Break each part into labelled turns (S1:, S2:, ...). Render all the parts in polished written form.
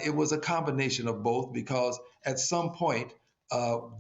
S1: It was a combination of both because at some point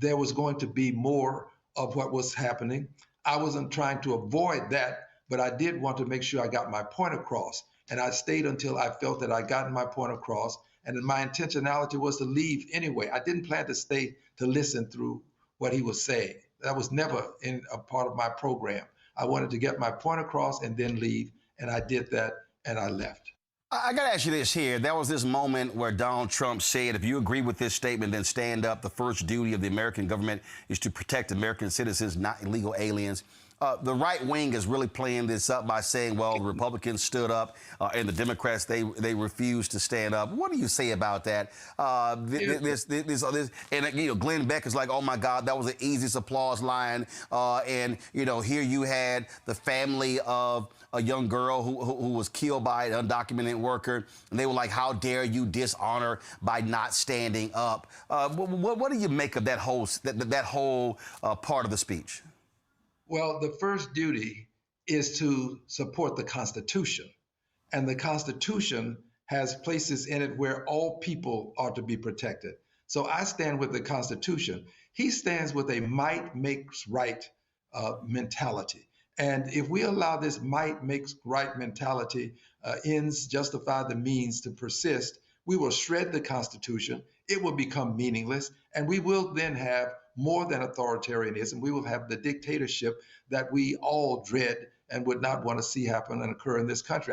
S1: there was going to be more of what was happening. I wasn't trying to avoid that, but I did want to make sure I got my point across. And I stayed until I felt that I gotten my point across. And then my intentionality was to leave anyway. I didn't plan to stay to listen through what he was saying. That was never in a part of my program. I wanted to get my point across and then leave. And I did that and I left.
S2: I got to ask you this here. There was this moment where Donald Trump said, if you agree with this statement, then stand up. The first duty of the American government is to protect American citizens, not illegal aliens. The right wing is really playing this up by saying, well, the Republicans stood up and the Democrats, they refused to stand up. What do you say about that? And, you know, Glenn Beck is like, oh, my God, that was the easiest applause line. And, you know, here you had the family of a young girl who was killed by an undocumented worker. And they were like, how dare you dishonor by not standing up? What do you make of that whole part of the speech?
S1: Well, the first duty is to support the Constitution. And the Constitution has places in it where all people are to be protected. So I stand with the Constitution. He stands with a might makes right mentality. And if we allow this might makes right mentality, ends justify the means to persist, we will shred the Constitution. It will become meaningless. And we will then have more than authoritarianism. We will have the dictatorship that we all dread and would not want to see happen and occur in this country.